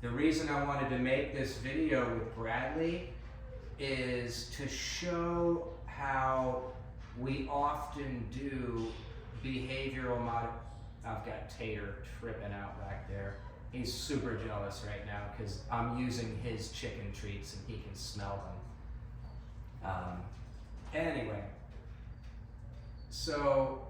The reason I wanted to make this video with Bradley is to show how we often do behavioral I've got Tater tripping out back there. He's super jealous right now because I'm using his chicken treats and he can smell them. Anyway, so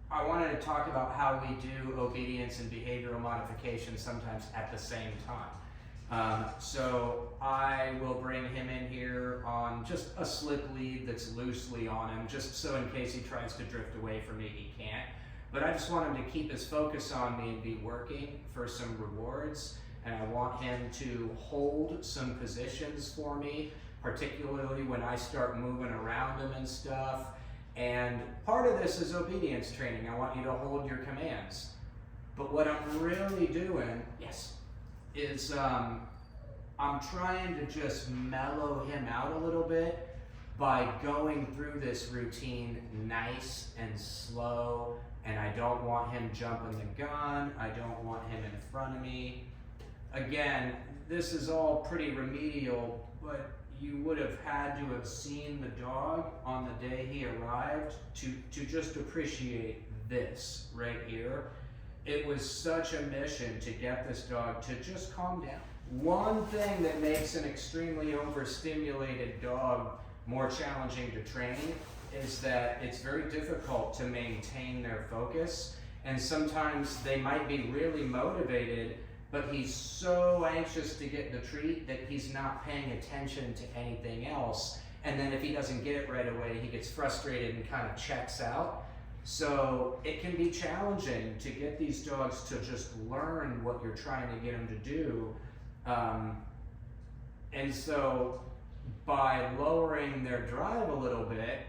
I wanted to talk about how we do obedience and behavioral modification sometimes at the same time. So I will bring him in here on just a slip lead that's loosely on him, just so in case he tries to drift away from me, he can't. But I just want him to keep his focus on me and be working for some rewards. And I want him to hold some positions for me, particularly when I start moving around him and stuff. And part of this is obedience training. I want you to hold your commands. But what I'm really doing, is I'm trying to just mellow him out a little bit by going through this routine nice and slow. And I don't want him jumping the gun. I don't want him in front of me. Again, this is all pretty remedial, but you would have had to have seen the dog on the day he arrived to just appreciate this right here. It was such a mission to get this dog to just calm down. One thing that makes an extremely overstimulated dog more challenging to train is that it's very difficult to maintain their focus, and sometimes they might be really motivated, but he's so anxious to get the treat that he's not paying attention to anything else, and then if he doesn't get it right away, he gets frustrated and kind of checks out. So it can be challenging to get these dogs to just learn what you're trying to get them to do, and so by lowering their drive a little bit,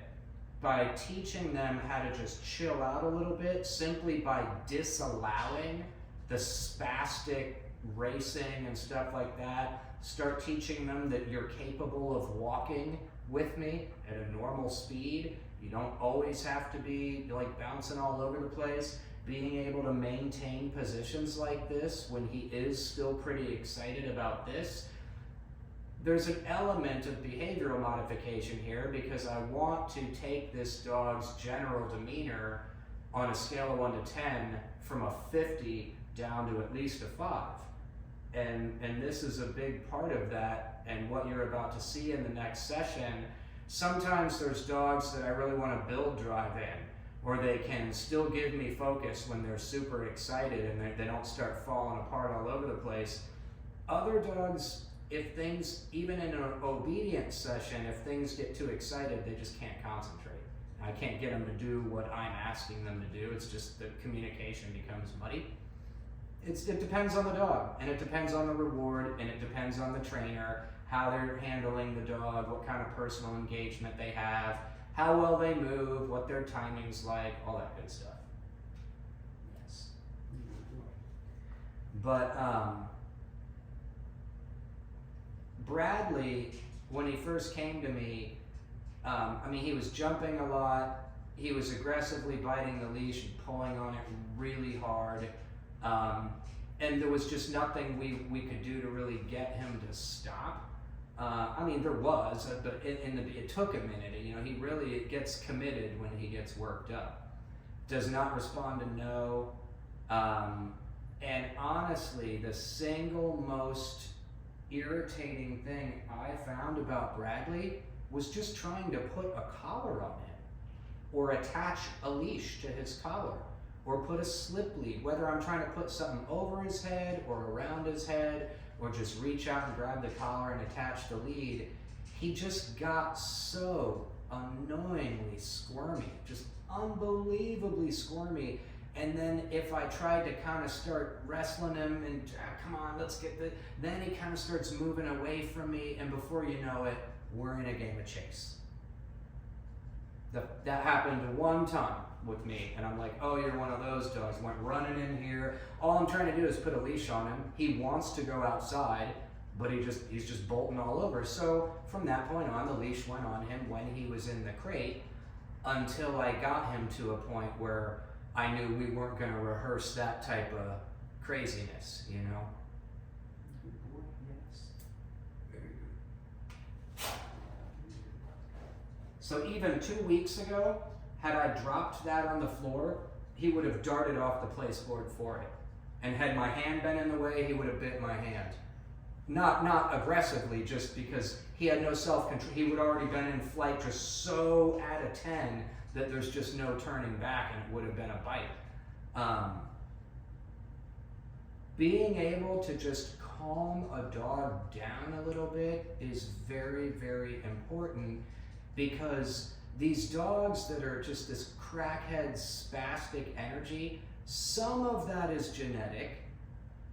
by teaching them how to just chill out a little bit, simply by disallowing the spastic racing and stuff like that, start teaching them that you're capable of walking with me at a normal speed. You don't always have to be like bouncing all over the place. Being able to maintain positions like this when he is still pretty excited about this. There's an element of behavioral modification here because I want to take this dog's general demeanor on a scale of 1 to 10 from a 50 down to at least a 5. And this is a big part of that, and what you're about to see in the next session. Sometimes there's dogs that I really want to build drive in, or they can still give me focus when they're super excited and they don't start falling apart all over the place. Other dogs, if things, even in an obedience session, if things get too excited, they just can't concentrate. I can't get them to do what I'm asking them to do. It's just the communication becomes muddy. It depends on the dog, and it depends on the reward, and it depends on the trainer, how they're handling the dog, what kind of personal engagement they have, how well they move, what their timing's like, all that good stuff. Yes. But Bradley, when he first came to me, he was jumping a lot. He was aggressively biting the leash and pulling on it really hard. And there was just nothing we could do to really get him to stop. There was, but it took a minute. He really gets committed when he gets worked up. Does not respond to no. And honestly, the single most irritating thing I found about Bradley was just trying to put a collar on him, or attach a leash to his collar, or put a slip lead, whether I'm trying to put something over his head or around his head, or just reach out and grab the collar and attach the lead. He just got so annoyingly squirmy, just unbelievably squirmy. And then if I tried to kind of start wrestling him and come on, let's get the, then he kind of starts moving away from me, and before you know it, we're in a game of chase. That happened one time with me, and I'm like, oh, you're one of those dogs. Went running in here. All I'm trying to do is put a leash on him. He wants to go outside, but he's just bolting all over. So from that point on, the leash went on him when he was in the crate until I got him to a point where I knew we weren't going to rehearse that type of craziness, So even 2 weeks ago, had I dropped that on the floor, he would have darted off the placeboard for it. And had my hand been in the way, he would have bit my hand. Not aggressively, just because he had no self-control. He would already been in flight just so at a 10 that there's just no turning back, and it would have been a bite. Being able to just calm a dog down a little bit is very, very important, because these dogs that are just this crackhead, spastic energy, some of that is genetic,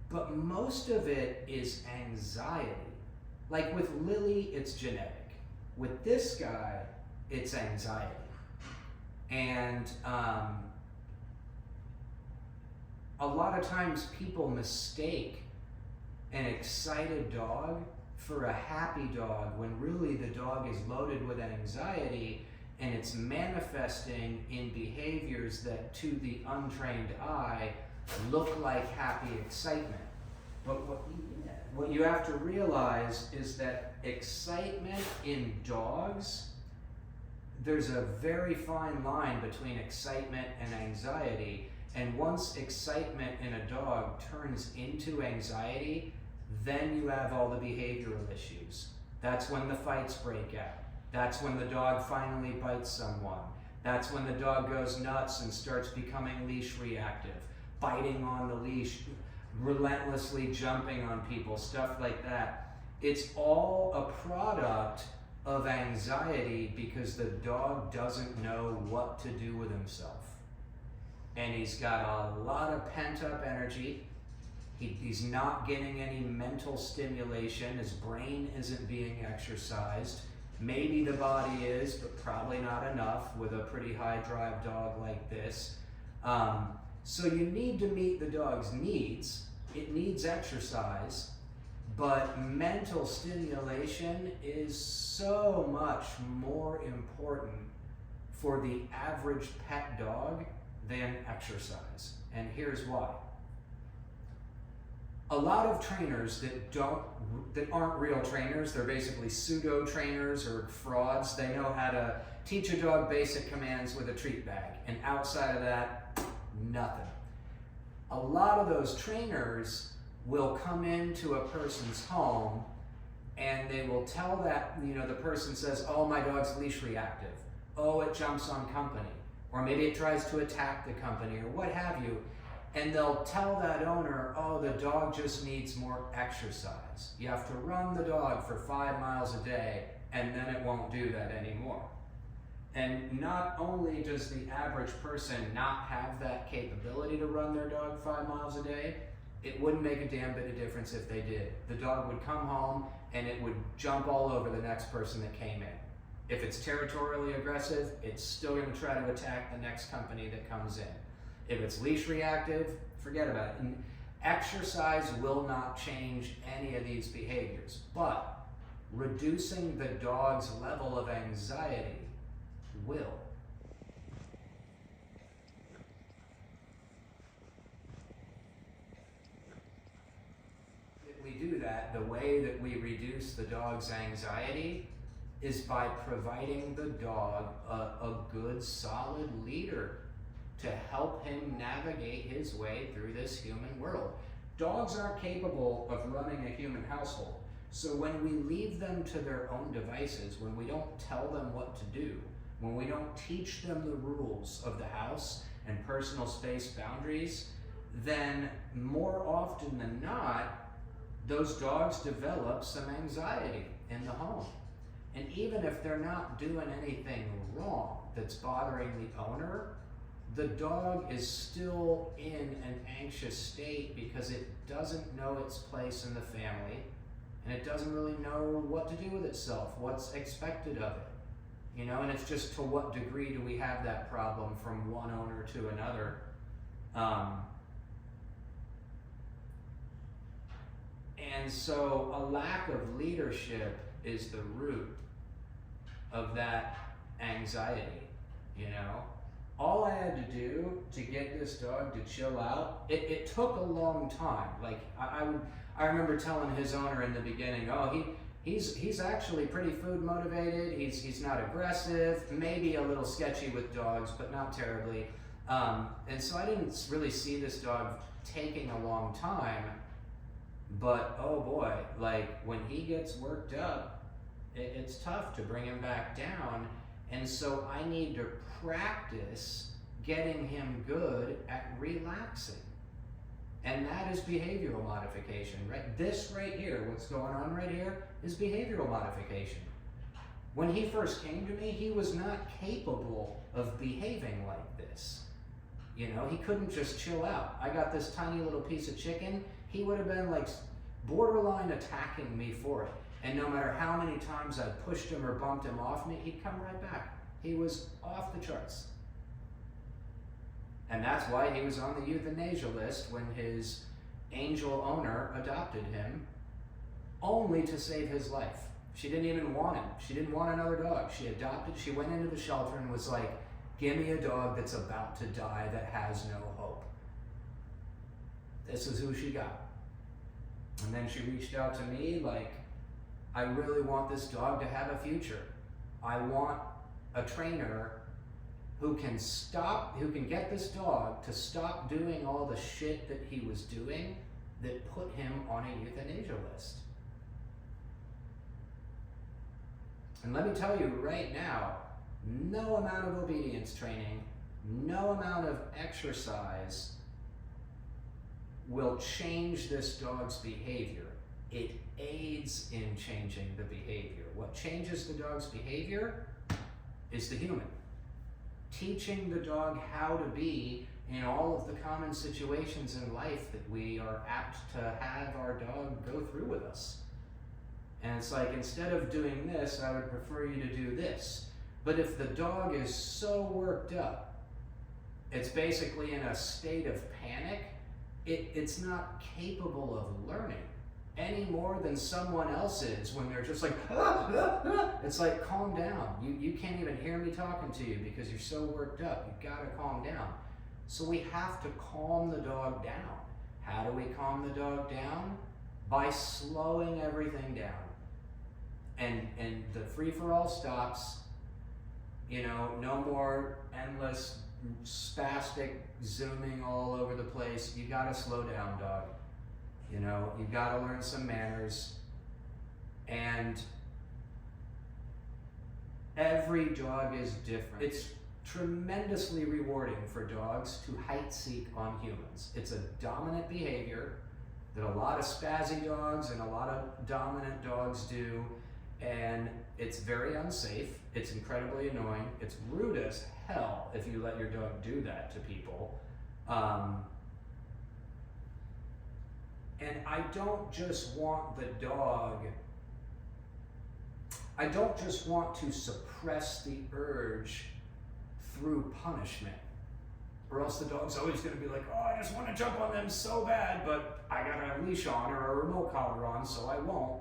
but most of it is anxiety. Like with Lily, it's genetic. With this guy, it's anxiety. And a lot of times people mistake an excited dog for a happy dog, when really the dog is loaded with anxiety, and it's manifesting in behaviors that to the untrained eye look like happy excitement. But what you have to realize is that excitement in dogs, there's a very fine line between excitement and anxiety. And once excitement in a dog turns into anxiety, then you have all the behavioral issues. That's when the fights break out. That's when the dog finally bites someone. That's when the dog goes nuts and starts becoming leash reactive, biting on the leash, relentlessly jumping on people, stuff like that. It's all a product of anxiety, because the dog doesn't know what to do with himself. And he's got a lot of pent-up energy. He's not getting any mental stimulation. His brain isn't being exercised. Maybe the body is, but probably not enough with a pretty high drive dog like this. So you need to meet the dog's needs. It needs exercise, but mental stimulation is so much more important for the average pet dog than exercise. And here's why. A lot of trainers that aren't real trainers, they're basically pseudo trainers or frauds. They know how to teach a dog basic commands with a treat bag, and outside of that, nothing. A lot of those trainers will come into a person's home and they will tell that, the person says, oh, my dog's leash reactive. Oh, it jumps on company. Or maybe it tries to attack the company, or what have you. And they'll tell that owner, oh, the dog just needs more exercise. You have to run the dog for 5 miles a day, and then it won't do that anymore. And not only does the average person not have that capability to run their dog 5 miles a day, it wouldn't make a damn bit of difference if they did. The dog would come home and it would jump all over the next person that came in. If it's territorially aggressive, it's still going to try to attack the next company that comes in. If it's leash reactive, forget about it. And exercise will not change any of these behaviors, but reducing the dog's level of anxiety will. If we do that, the way that we reduce the dog's anxiety is by providing the dog a good, solid leader to help him navigate his way through this human world. Dogs aren't capable of running a human household. So when we leave them to their own devices, when we don't tell them what to do, when we don't teach them the rules of the house and personal space boundaries, then more often than not, those dogs develop some anxiety in the home. And even if they're not doing anything wrong that's bothering the owner, the dog is still in an anxious state because it doesn't know its place in the family, and it doesn't really know what to do with itself, what's expected of it. And it's just to what degree do we have that problem from one owner to another. And so a lack of leadership is the root of that anxiety, All I had to do to get this dog to chill out, it took a long time. Like I remember telling his owner in the beginning, oh, He's actually pretty food motivated. He's not aggressive, maybe a little sketchy with dogs, but not terribly. And so I didn't really see this dog taking a long time, but oh boy, like when he gets worked up, it's tough to bring him back down. And so I need to practice getting him good at relaxing. And that is behavioral modification, right? This right here, what's going on right here, is behavioral modification. When he first came to me, he was not capable of behaving like this. You know, he couldn't just chill out. I got this tiny little piece of chicken, he would have been like borderline attacking me for it. And no matter how many times I pushed him or bumped him off me, he'd come right back. He was off the charts. And that's why he was on the euthanasia list when his angel owner adopted him, only to save his life. She didn't even want him. She didn't want another dog. She went into the shelter and was like, give me a dog that's about to die that has no hope. This is who she got. And then she reached out to me like, I really want this dog to have a future. I want a trainer who can get this dog to stop doing all the shit that he was doing that put him on a euthanasia list. And let me tell you right now, no amount of obedience training, no amount of exercise will change this dog's behavior. It aids in changing the behavior. What changes the dog's behavior is the human. Teaching the dog how to be in all of the common situations in life that we are apt to have our dog go through with us. And it's like, instead of doing this, I would prefer you to do this. But if the dog is so worked up, it's basically in a state of panic, it's not capable of learning any more than someone else is when they're just like, it's like, calm down. You can't even hear me talking to you because you're so worked up. You've got to calm down. So we have to calm the dog down. How do we calm the dog down? By slowing everything down. And the free-for-all stops. You know, no more endless spastic zooming all over the place. You got to slow down, dog. You know, you got to learn some manners. And every dog is different. It's tremendously rewarding for dogs to height seek on humans. It's a dominant behavior that a lot of spazzy dogs and a lot of dominant dogs do, and it's very unsafe. It's incredibly annoying. It's rude as hell if you let your dog do that to people. And I don't just want the dog, I don't just want to suppress the urge through punishment. Or else the dog's always going to be like, oh, I just want to jump on them so bad, but I got a leash on or a remote collar on, so I won't.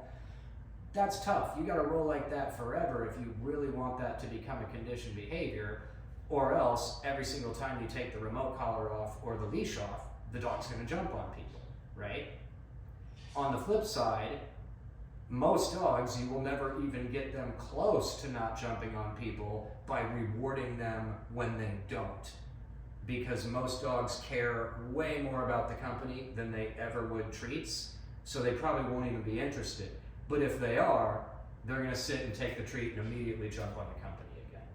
That's tough. You got to roll like that forever if you really want that to become a conditioned behavior, or else every single time you take the remote collar off or the leash off, the dog's going to jump on people, right? On the flip side, most dogs, you will never even get them close to not jumping on people by rewarding them when they don't. Because most dogs care way more about the company than they ever would treats, so they probably won't even be interested. But if they are, they're going to sit and take the treat and immediately jump on the company again.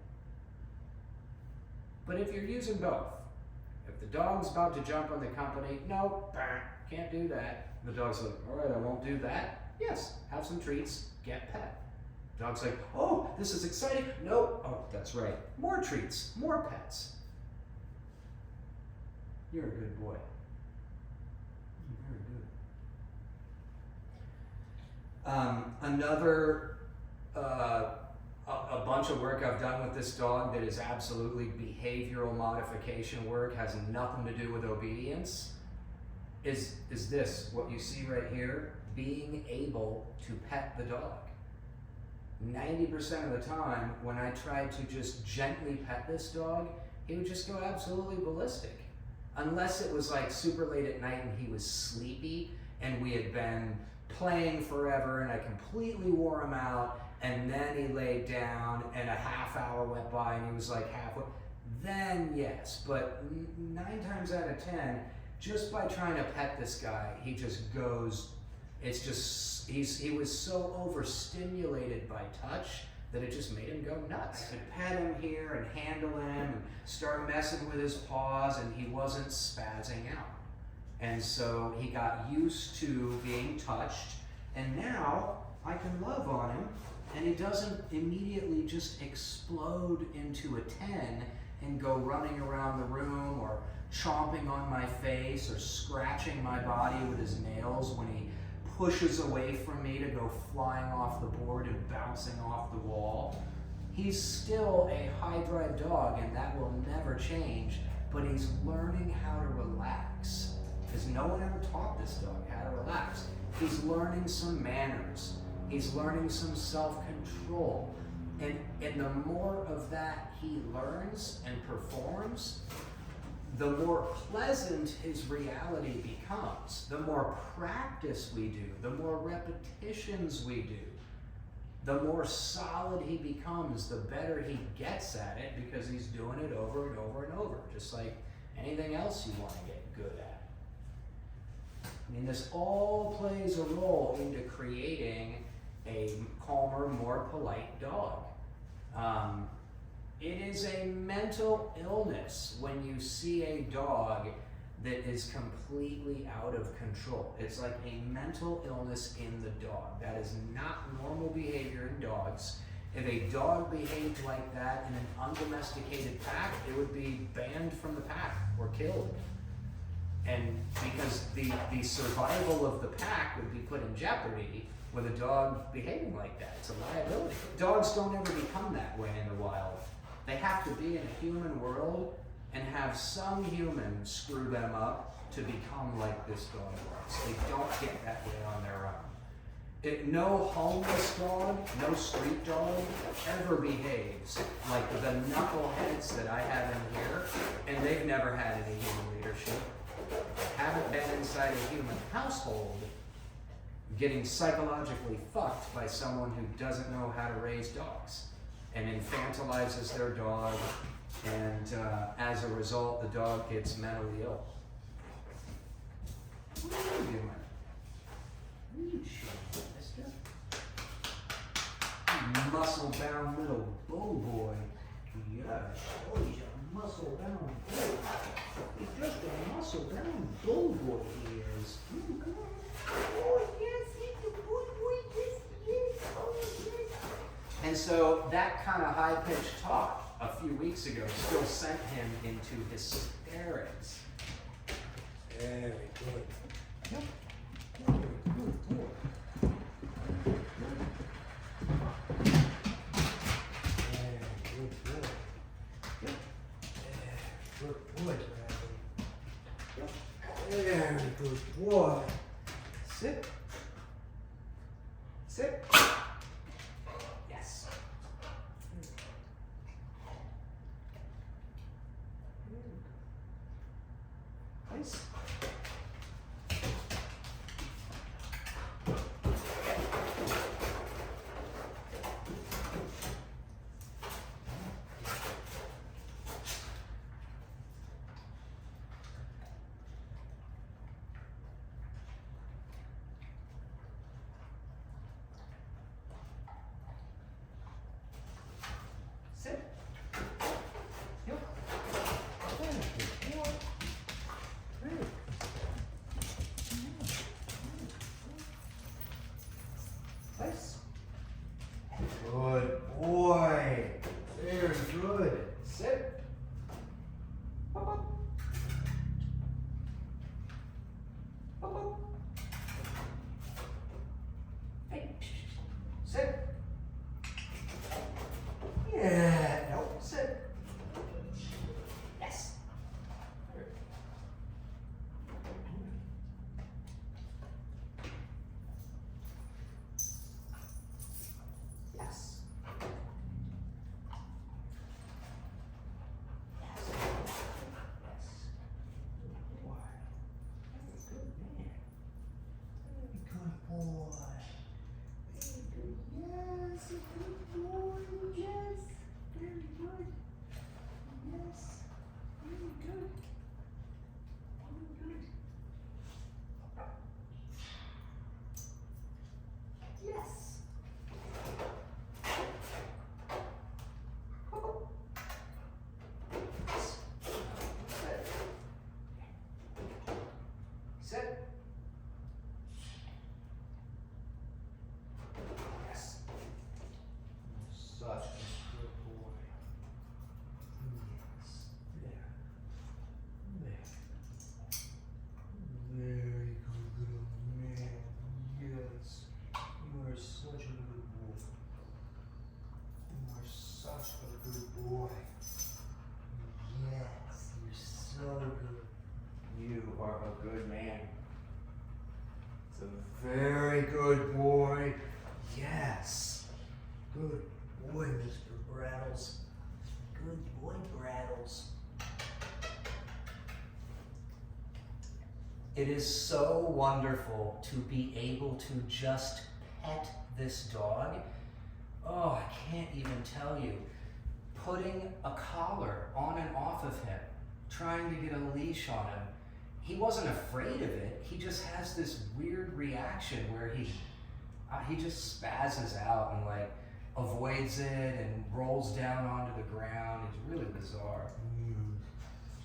But if you're using both, if the dog's about to jump on the company, nope, can't do that. The dog's like, all right, I won't do that. Yes, have some treats, get pet. Dog's like, oh, this is exciting. Nope, oh, that's right. More treats, more pets. You're a good boy. You're very good. Another, a bunch of work I've done with this dog that is absolutely behavioral modification work, has nothing to do with obedience, is this, what you see right here, being able to pet the dog. 90% of the time, when I tried to just gently pet this dog, he would just go absolutely ballistic. Unless it was like super late at night and he was sleepy and we had been playing forever, and I completely wore him out, and then he laid down, and a half hour went by, and he was like halfway, then yes. But 9 times out of 10, just by trying to pet this guy, he just goes, it's just, he was so overstimulated by touch that it just made him go nuts. I could pet him here and handle him and start messing with his paws, and he wasn't spazzing out. And so he got used to being touched, and now I can love on him, and he doesn't immediately just explode into a 10 and go running around the room or chomping on my face or scratching my body with his nails when he pushes away from me to go flying off the board and bouncing off the wall. He's still a high drive dog, and that will never change, but he's learning how to relax, because no one ever taught this dog how to relax. He's learning some manners. He's learning some self-control. And the more of that he learns and performs, the more pleasant his reality becomes. The more practice we do, the more repetitions we do, the more solid he becomes, the better he gets at it, because he's doing it over and over and over, just like anything else you want to get good at. I mean, this all plays a role into creating a calmer, more polite dog. It is a mental illness when you see a dog that is completely out of control. It's like a mental illness in the dog. That is not normal behavior in dogs. If a dog behaved like that in an undomesticated pack, it would be banned from the pack or killed. And because the survival of the pack would be put in jeopardy with a dog behaving like that. It's a liability. Dogs don't ever become that way in the wild. They have to be in a human world and have some human screw them up to become like this dog was. They don't get that way on their own. No homeless dog, no street dog ever behaves like the knuckleheads that I have in here, and they've never had any human leadership. Haven't been inside a human household getting psychologically fucked by someone who doesn't know how to raise dogs and infantilizes their dog, and as a result, the dog gets mentally ill. What are you doing? What are you doing, mister? You muscle-bound little bull boy. Yeah, oh, he's a muscle-bound bull. He's just a muscle-bound bull boy, he is. Come on. Oh, yes, he's a bull boy. Yes, yes. Oh, yes. And so that kind of high-pitched talk a few weeks ago still sent him into hysterics. Very good. Yep. Very good boy. Very good boy. Sit. Sit. Yes. Nice. Very good boy. Yes. Good boy, Mr. Brattles. Good boy, Brattles. It is so wonderful to be able to just pet this dog. Oh, I can't even tell you. Putting a collar on and off of him, trying to get a leash on him. He wasn't afraid of it. He just has this weird reaction where he just spazzes out and like avoids it and rolls down onto the ground. It's really bizarre.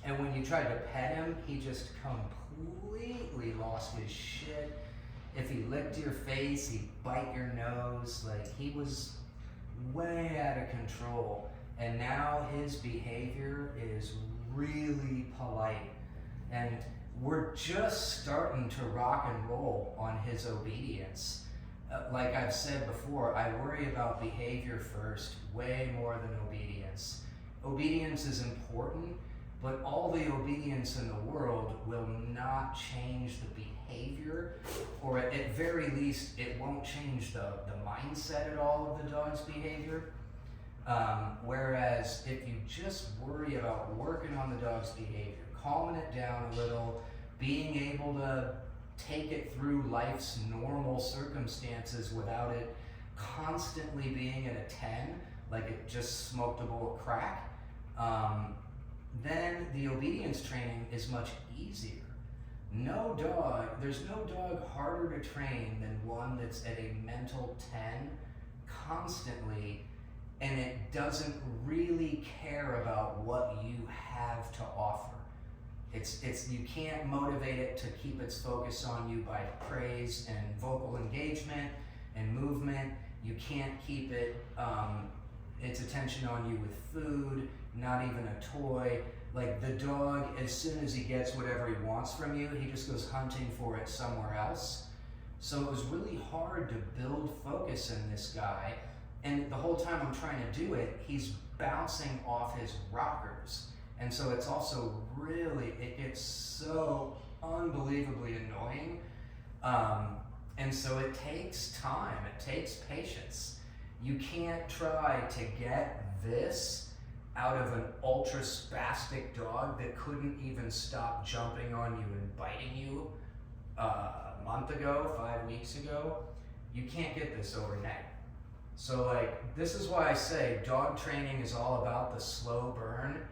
And when you tried to pet him, he just completely lost his shit. If he licked your face, he'd bite your nose. Like, he was way out of control. And now his behavior is really polite. And we're just starting to rock and roll on his obedience. Like I've said before, I worry about behavior first, way more than obedience. Obedience is important, but all the obedience in the world will not change the behavior, or at very least, it won't change the mindset at all of the dog's behavior. Whereas if you just worry about working on the dog's behavior, calming it down a little, being able to take it through life's normal circumstances without it constantly being at a 10, like it just smoked a bowl of crack, then the obedience training is much easier. There's no dog harder to train than one that's at a mental 10 constantly, and it doesn't really care about what you have to offer. You can't motivate it to keep its focus on you by praise and vocal engagement and movement. You can't keep its attention on you with food, not even a toy. Like, the dog, as soon as he gets whatever he wants from you, he just goes hunting for it somewhere else. So it was really hard to build focus in this guy. And the whole time I'm trying to do it, he's bouncing off his rockers. And so it's also it gets so unbelievably annoying. And so it takes time, it takes patience. You can't try to get this out of an ultra spastic dog that couldn't even stop jumping on you and biting you a month ago, 5 weeks ago. You can't get this overnight. So like, this is why I say dog training is all about the slow burn.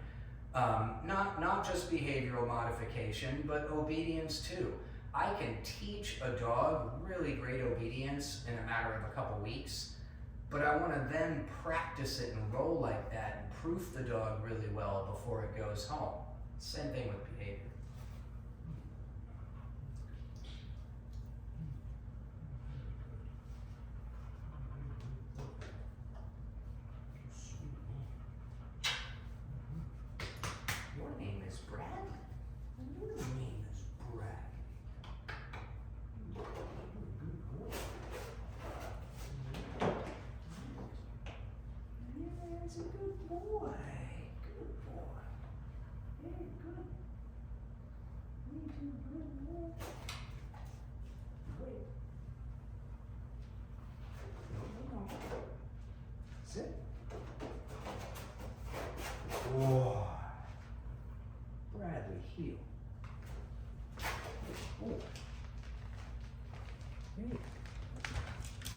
Not just behavioral modification, but obedience too. I can teach a dog really great obedience in a matter of a couple weeks, but I want to then practice it and roll like that and proof the dog really well before it goes home. Same thing with behavior.